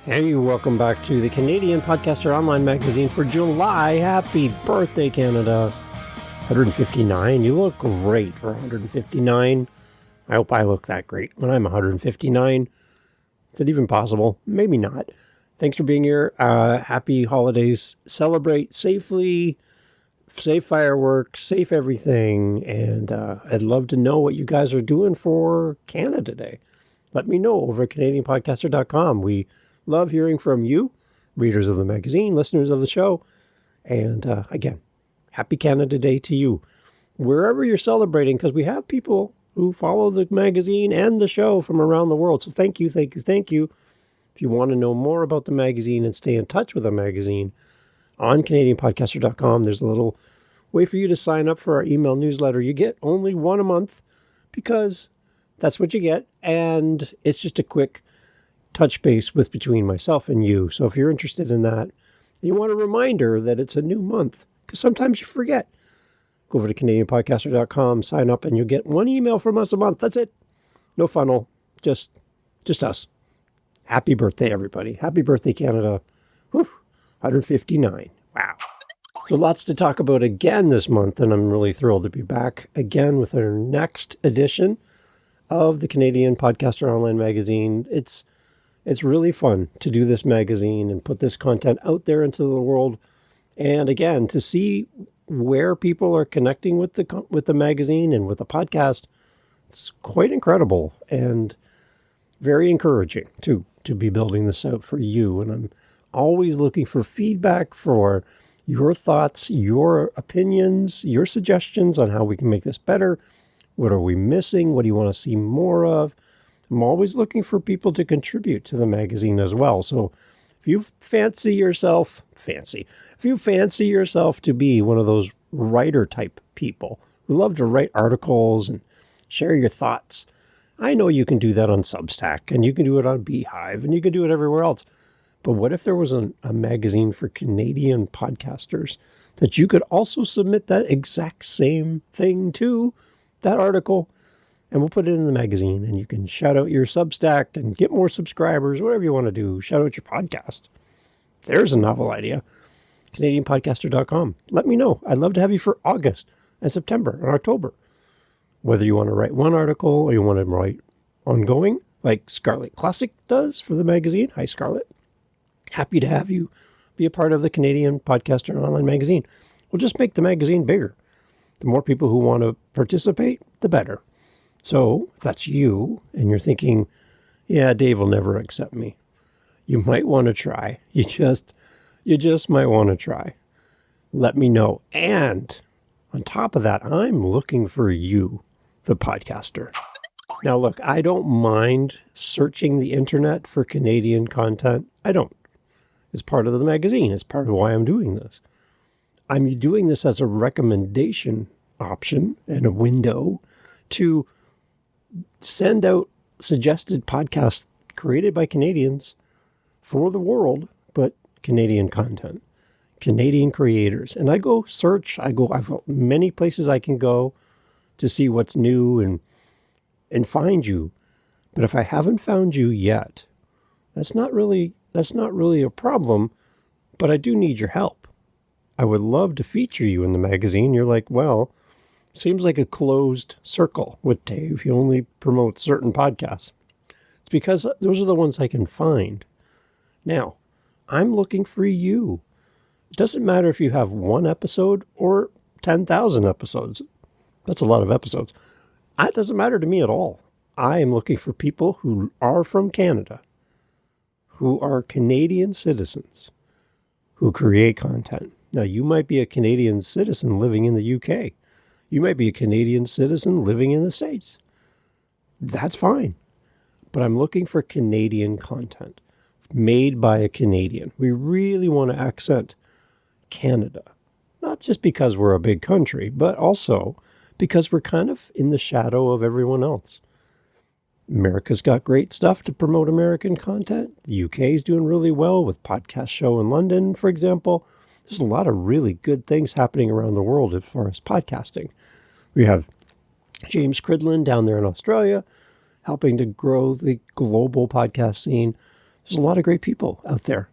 Hey, welcome back to the Canadian Podcaster Online Magazine for July. Happy birthday, Canada. 159. You look great for 159. I hope I look that great when I'm 159. Is it even possible? Maybe not. Thanks for being here. Happy holidays. Celebrate safely. Safe fireworks. Safe everything. And I'd love to know what you guys are doing for Canada Day. Let me know over at CanadianPodcaster.com. We love hearing from you, readers of the magazine, listeners of the show. And again, happy Canada Day to you. Wherever you're celebrating, because we have people who follow the magazine and the show from around the world. So thank you, thank you, thank you. If you want to know more about the magazine and stay in touch with the magazine, on CanadianPodcaster.com, there's a little way for you to sign up for our email newsletter. You get only one a month because that's what you get. And it's just a quick touch base with between myself and you. So if you're interested in that, you want a reminder that it's a new month, because sometimes you forget. Go over to CanadianPodcaster.com, sign up, and you'll get one email from us a month. That's it. No funnel. Just us. Happy birthday, everybody. Happy birthday, Canada. Whew, 159. Wow. So lots to talk about again this month, and I'm really thrilled to be back again with our next edition of the Canadian Podcaster Online Magazine. It's really fun to do this magazine and put this content out there into the world. And again, to see where people are connecting with the magazine and with the podcast, it's quite incredible and very encouraging to be building this out for you. And I'm always looking for feedback, for your thoughts, your opinions, your suggestions on how we can make this better. What are we missing? What do you want to see more of? I'm always looking for people to contribute to the magazine as well. So if you fancy yourself to be one of those writer type people who love to write articles and share your thoughts, I know you can do that on Substack, and you can do it on Beehive, and you can do it everywhere else. But what if there was a magazine for Canadian podcasters that you could also submit that exact same thing to, that article, and we'll put it in the magazine, and you can shout out your Substack and get more subscribers, whatever you want to do. Shout out your podcast. There's a novel idea. CanadianPodcaster.com. Let me know. I'd love to have you for August and September and October. Whether you want to write one article or you want to write ongoing, like Scarlet Classic does for the magazine. Hi, Scarlet. Happy to have you be a part of the Canadian Podcaster Online Magazine. We'll just make the magazine bigger. The more people who want to participate, the better. So if that's you and you're thinking, yeah, Dave will never accept me, you might want to try. You just might want to try. Let me know. And on top of that, I'm looking for you, the podcaster. Now, look, I don't mind searching the internet for Canadian content. I don't. It's part of the magazine. It's part of why I'm doing this. I'm doing this as a recommendation option and a window to send out suggested podcasts created by Canadians for the world, but Canadian content, Canadian creators. And I go search, I've got many places I can go to see what's new and find you. But if I haven't found you yet, that's not really a problem, but I do need your help. I would love to feature you in the magazine. You're like, well, seems like a closed circle with Dave. He only promotes certain podcasts. It's because those are the ones I can find. Now, I'm looking for you. It doesn't matter if you have one episode or 10,000 episodes. That's a lot of episodes. It doesn't matter to me at all. I am looking for people who are from Canada, who are Canadian citizens, who create content. Now, you might be a Canadian citizen living in the UK. You might be a Canadian citizen living in the States. That's fine. But I'm looking for Canadian content made by a Canadian. We really want to accent Canada, not just because we're a big country, but also because we're kind of in the shadow of everyone else. America's got great stuff to promote American content. The UK is doing really well with Podcast Show in London, for example. There's a lot of really good things happening around the world as far as podcasting. We have James Cridland down there in Australia helping to grow the global podcast scene. There's a lot of great people out there.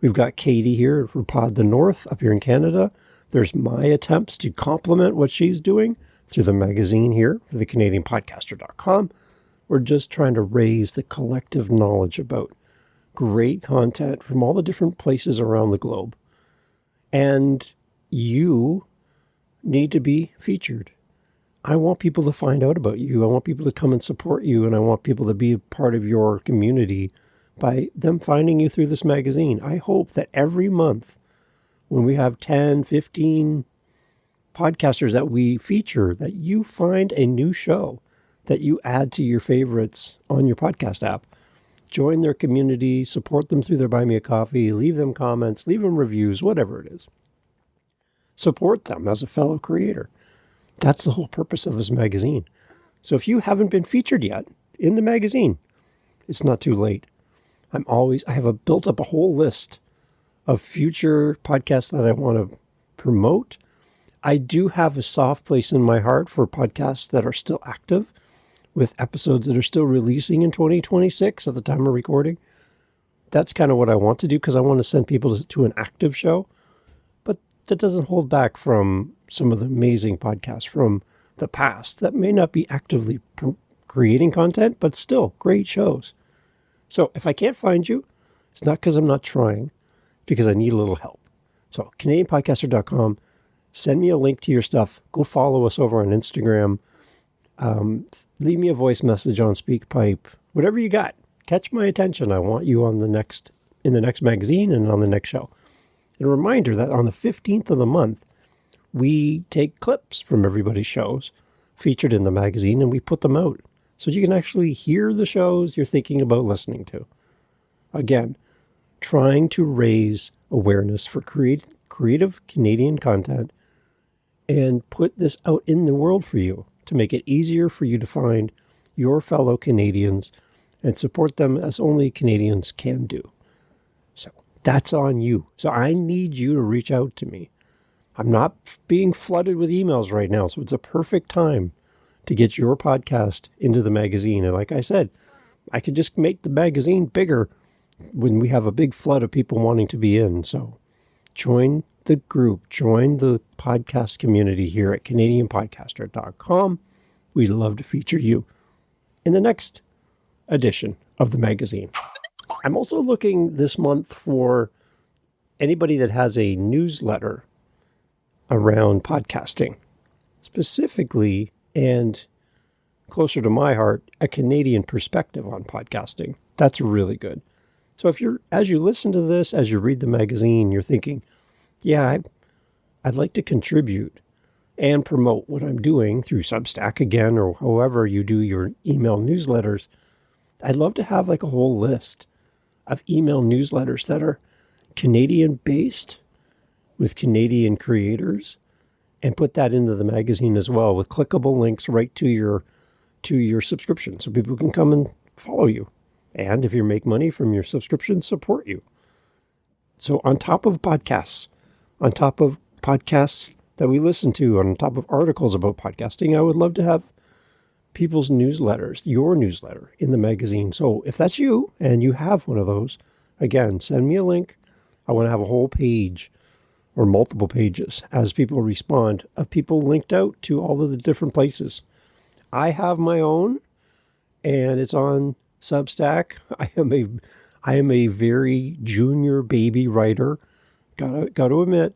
We've got Katie here for Pod the North up here in Canada. There's my attempts to complement what she's doing through the magazine here for the CanadianPodcaster.com. We're just trying to raise the collective knowledge about great content from all the different places around the globe. And you need to be featured. I want people to find out about you. I want people to come and support you, and I want people to be a part of your community by them finding you through this magazine. I hope that every month when we have 10, 15 podcasters that we feature, that you find a new show that you add to your favorites on your podcast app. Join their community, support them through their Buy Me a Coffee, leave them comments, leave them reviews, whatever it is. Support them as a fellow creator. That's the whole purpose of this magazine. So if you haven't been featured yet in the magazine, it's not too late. I have built up a whole list of future podcasts that I want to promote. I do have a soft place in my heart for podcasts that are still active, with episodes that are still releasing in 2026 at the time of recording. That's kind of what I want to do, because I want to send people to an active show. But that doesn't hold back from some of the amazing podcasts from the past that may not be actively creating content, but still great shows. So if I can't find you, it's not because I'm not trying, because I need a little help. So CanadianPodcaster.com, send me a link to your stuff. Go follow us over on Instagram. Leave me a voice message on SpeakPipe. Whatever you got, catch my attention. I want you in the next magazine and on the next show. And a reminder that on the 15th of the month, we take clips from everybody's shows featured in the magazine and we put them out so you can actually hear the shows you're thinking about listening to. Again, trying to raise awareness for creative Canadian content and put this out in the world for you to make it easier for you to find your fellow Canadians and support them as only Canadians can do. So that's on you. So I need you to reach out to me. I'm not being flooded with emails right now, so it's a perfect time to get your podcast into the magazine. And like I said, I could just make the magazine bigger when we have a big flood of people wanting to be in. So join the group, join the podcast community here at CanadianPodcaster.com. We'd love to feature you in the next edition of the magazine. I'm also looking this month for anybody that has a newsletter around podcasting, specifically and closer to my heart, a Canadian perspective on podcasting. That's really good. So as you listen to this, as you read the magazine, you're thinking, yeah, I'd like to contribute and promote what I'm doing through Substack again, or however you do your email newsletters. I'd love to have like a whole list of email newsletters that are Canadian-based with Canadian creators, and put that into the magazine as well with clickable links right to your subscription so people can come and follow you. And if you make money from your subscription, support you. So on top of podcasts that we listen to, on top of articles about podcasting, I would love to have people's newsletters, your newsletter in the magazine. So if that's you and you have one of those, again, send me a link. I want to have a whole page or multiple pages as people respond of people linked out to all of the different places. I have my own, and it's on Substack. I am a very junior baby writer, got to admit,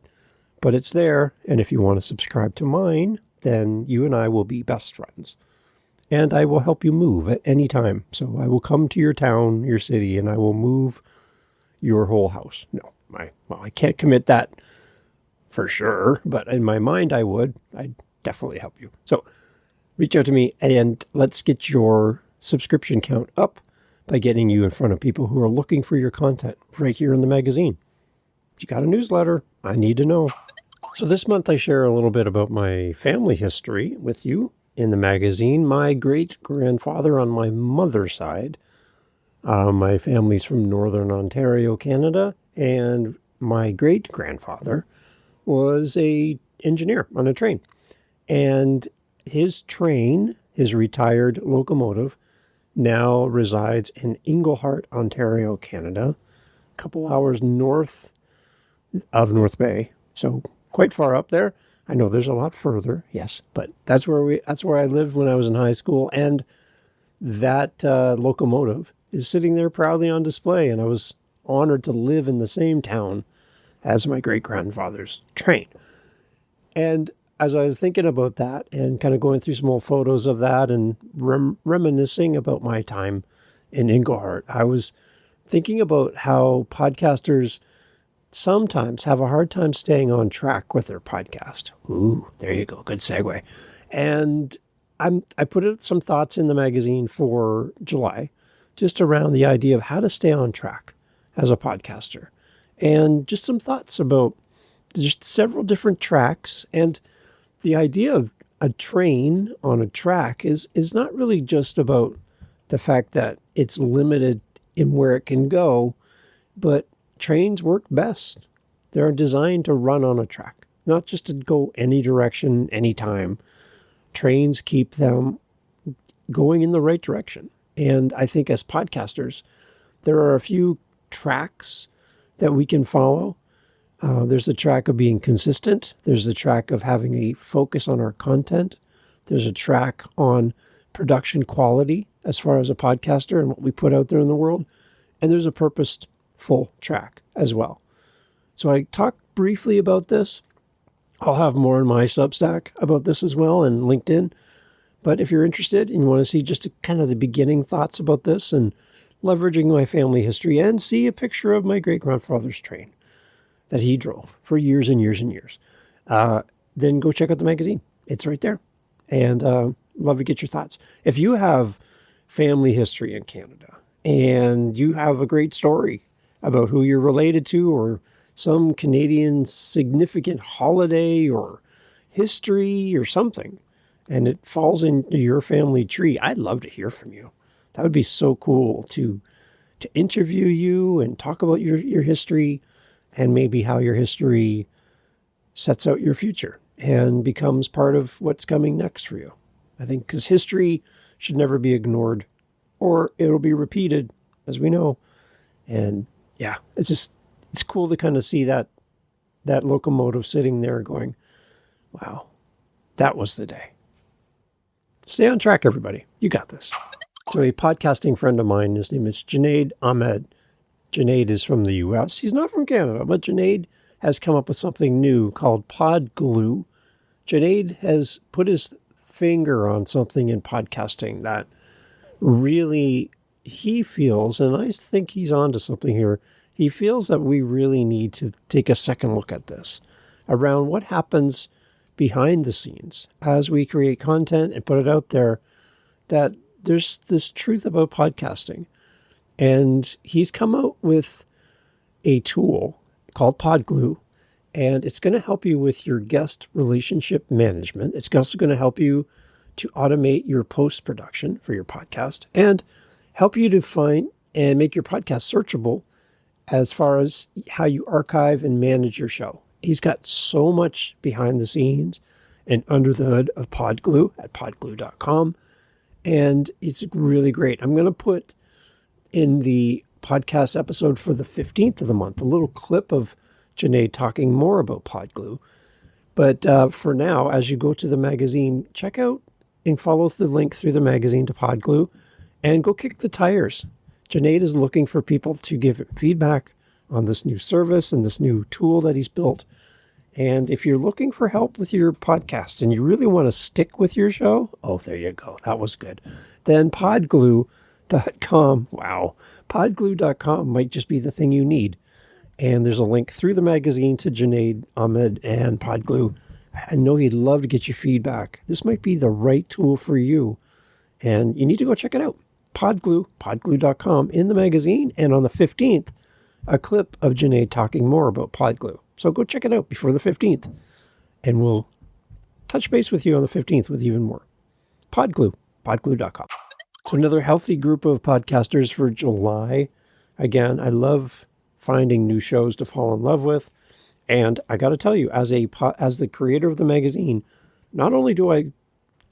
but it's there. And if you want to subscribe to mine, then you and I will be best friends. And I will help you move at any time. So I will come to your town, your city, and I will move your whole house. No, I can't commit that for sure, but in my mind I would. I'd definitely help you. So reach out to me and let's get your subscription count up by getting you in front of people who are looking for your content right here in the magazine. If you got a newsletter, I need to know. So this month I share a little bit about my family history with you in the magazine. My great-grandfather on my mother's side, my family's from Northern Ontario, Canada, and my great-grandfather was a engineer on a train. And his train, his retired locomotive, now resides in Englehart, Ontario, Canada, a couple hours north of North Bay. So quite far up there. I know there's a lot further, yes, but that's where I lived when I was in high school, and that locomotive is sitting there proudly on display, and I was honored to live in the same town as my great-grandfather's train. And as I was thinking about that and kind of going through some old photos of that and reminiscing about my time in Englehart, I was thinking about how podcasters sometimes have a hard time staying on track with their podcast. Ooh, there you go. Good segue. And I put some thoughts in the magazine for July, just around the idea of how to stay on track as a podcaster. And just some thoughts about just several different tracks. And the idea of a train on a track is not really just about the fact that it's limited in where it can go, but trains work best. They're designed to run on a track, not just to go any direction, anytime. Trains keep them going in the right direction. And I think as podcasters, there are a few tracks that we can follow. There's the track of being consistent. There's the track of having a focus on our content. There's a track on production quality as far as a podcaster and what we put out there in the world. And there's a purposeful track as well. So I talked briefly about this. I'll have more in my Substack about this as well and LinkedIn. But if you're interested and you want to see just kind of the beginning thoughts about this and leveraging my family history and see a picture of my great-grandfather's train that he drove for years and years and years, then go check out the magazine. It's right there. And love to get your thoughts. If you have family history in Canada and you have a great story about who you're related to or some Canadian significant holiday or history or something, and it falls into your family tree, I'd love to hear from you. That would be so cool to interview you and talk about your history and maybe how your history sets out your future and becomes part of what's coming next for you. I think because history should never be ignored or it'll be repeated, as we know. And yeah, it's cool to kind of see that locomotive sitting there going, wow, that was the day. Stay on track, everybody. You got this. So a podcasting friend of mine, his name is Junaid Ahmed. Junaid is from the U.S. He's not from Canada, but Junaid has come up with something new called PodGlue. Junaid has put his finger on something in podcasting that really he feels, and I think he's onto something here, he feels that we really need to take a second look at this around what happens behind the scenes as we create content and put it out there, that there's this truth about podcasting. And he's come out with a tool called PodGlue, and it's going to help you with your guest relationship management. It's also going to help you to automate your post-production for your podcast and help you to find and make your podcast searchable as far as how you archive and manage your show. He's got so much behind the scenes and under the hood of PodGlue at podglue.com. And it's really great. I'm going to put in the podcast episode for the 15th of the month a little clip of Junaid talking more about PodGlue. But for now, as you go to the magazine, check out and follow the link through the magazine to PodGlue and go kick the tires. Junaid is looking for people to give him feedback on this new service and this new tool that he's built. And if you're looking for help with your podcast and you really want to stick with your show, oh, there you go. That was good. Then podglue.com, wow, podglue.com might just be the thing you need. And there's a link through the magazine to Junaid Ahmed and PodGlue. I know he'd love to get your feedback. This might be the right tool for you. And you need to go check it out. PodGlue, podglue.com in the magazine. And on the 15th, a clip of Junaid talking more about PodGlue. So go check it out before the 15th. And we'll touch base with you on the 15th with even more. PodGlue, podglue.com. So another healthy group of podcasters for July. Again, I love finding new shows to fall in love with. And I got to tell you, as the creator of the magazine, not only do I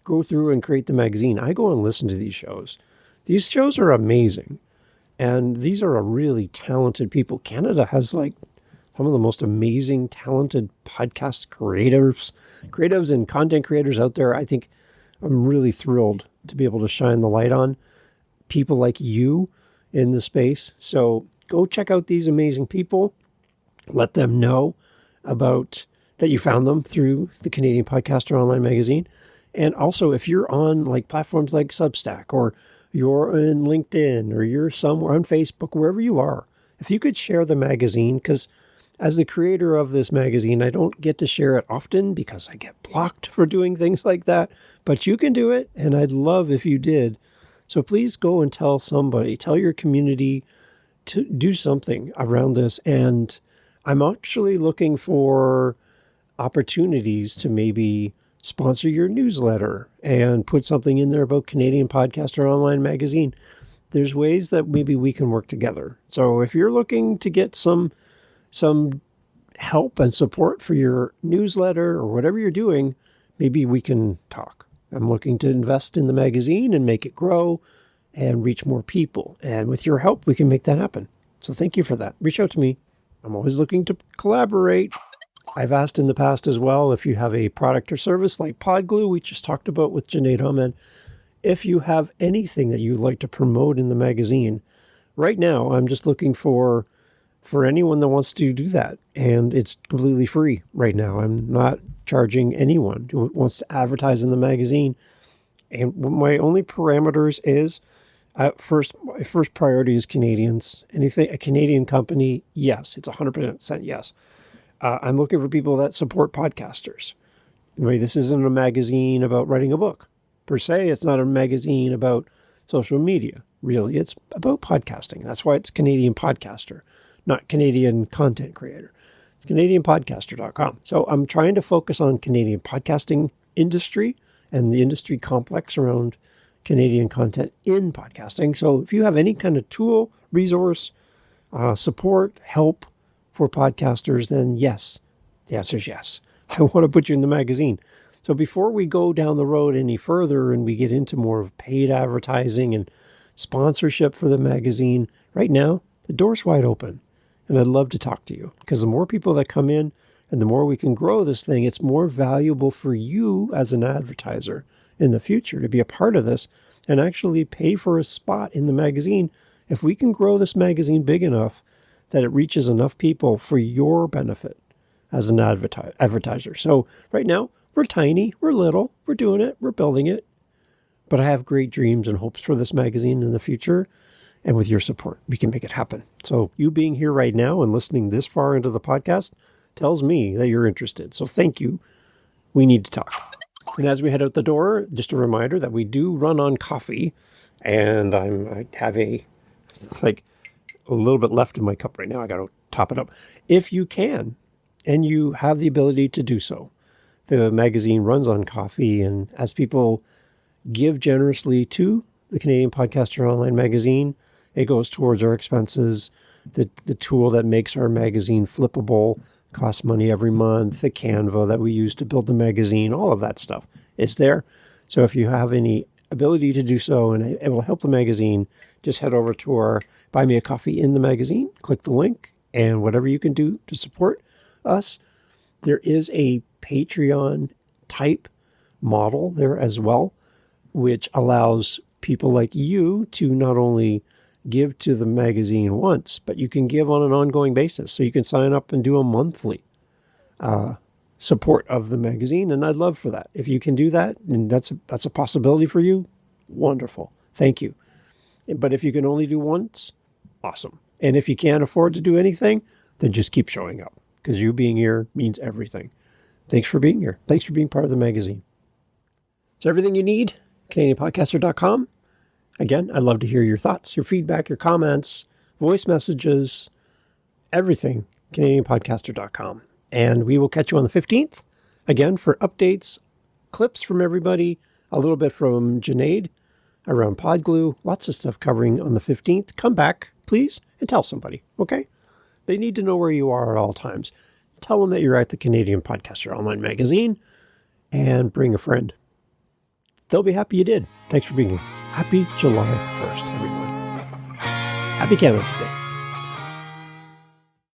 go through and create the magazine, I go and listen to these shows These shows are amazing. And these are a really talented people. Canada has like some of the most amazing, talented podcast creatives and content creators out there. I think I'm really thrilled to be able to shine the light on people like you in the space. So go check out these amazing people. Let them know about that you found them through the Canadian Podcaster Online Magazine. And also, if you're on like platforms like Substack, or you're in LinkedIn, or you're somewhere on Facebook, wherever you are, if you could share the magazine, because as the creator of this magazine, I don't get to share it often because I get blocked for doing things like that, but you can do it, and I'd love if you did. So please go and tell somebody, tell your community to do something around this. And I'm actually looking for opportunities to maybe sponsor your newsletter and put something in there about Canadian Podcaster Online Magazine. There's ways that maybe we can work together. So if you're looking to get some help and support for your newsletter or whatever you're doing, maybe we can talk. I'm looking to invest in the magazine and make it grow and reach more people. And with your help, we can make that happen. So thank you for that. Reach out to me. I'm always looking to collaborate. I've asked in the past as well, if you have a product or service like PodGlue, we just talked about with Junaid Ahmed, if you have anything that you'd like to promote in the magazine. Right now, I'm just looking for anyone that wants to do that. And it's completely free right now. I'm not charging anyone who wants to advertise in the magazine. And my only parameters is, my first priority is Canadians. Anything, a Canadian company, yes, it's 100% yes. I'm looking for people that support podcasters. Anyway, this isn't a magazine about writing a book. Per se, it's not a magazine about social media. Really, it's about podcasting. That's why it's Canadian Podcaster, not Canadian Content Creator. It's CanadianPodcaster.com. So I'm trying to focus on Canadian podcasting industry and the industry complex around Canadian content in podcasting. So if you have any kind of tool, resource, support, help for podcasters, then yes, the answer is yes. I want to put you in the magazine. So before we go down the road any further and we get into more of paid advertising and sponsorship for the magazine, right now, the door's wide open. And I'd love to talk to you, because the more people that come in and the more we can grow this thing, it's more valuable for you as an advertiser in the future to be a part of this and actually pay for a spot in the magazine. If we can grow this magazine big enough that it reaches enough people for your benefit as an advertiser. So right now, we're tiny, we're little, we're doing it, we're building it. But I have great dreams and hopes for this magazine in the future. And with your support, we can make it happen. So you being here right now and listening this far into the podcast tells me that you're interested. So thank you. We need to talk. And as we head out the door, just a reminder that we do run on coffee. And I have a little bit left in my cup right now. I got to top it up. If you can, and you have the ability to do so, the magazine runs on coffee. And as people give generously to the Canadian Podcaster Online Magazine, it goes towards our expenses. The tool that makes our magazine flippable costs money every month. The Canva that we use to build the magazine, all of that stuff is there. So if you have any ability to do so and it will help the magazine, just head over to our Buy Me a Coffee in the magazine, click the link, and whatever you can do to support us. There is a Patreon type model there as well, which allows people like you to not only give to the magazine once, but you can give on an ongoing basis. So you can sign up and do a monthly support of the magazine. And I'd love for that. If you can do that, and that's a possibility for you, wonderful. Thank you. But if you can only do once, awesome. And if you can't afford to do anything, then just keep showing up, because you being here means everything. Thanks for being here. Thanks for being part of the magazine. It's everything you need, CanadianPodcaster.com. Again, I'd love to hear your thoughts, your feedback, your comments, voice messages, everything, CanadianPodcaster.com. And we will catch you on the 15th, again, for updates, clips from everybody, a little bit from Junaid around PodGlue, lots of stuff covering on the 15th. Come back, please, and tell somebody, okay? They need to know where you are at all times. Tell them that you're at the Canadian Podcaster Online Magazine, and bring a friend. they'll be happy you did. Thanks for being here. Happy July 1st, everyone. Happy Canada Day.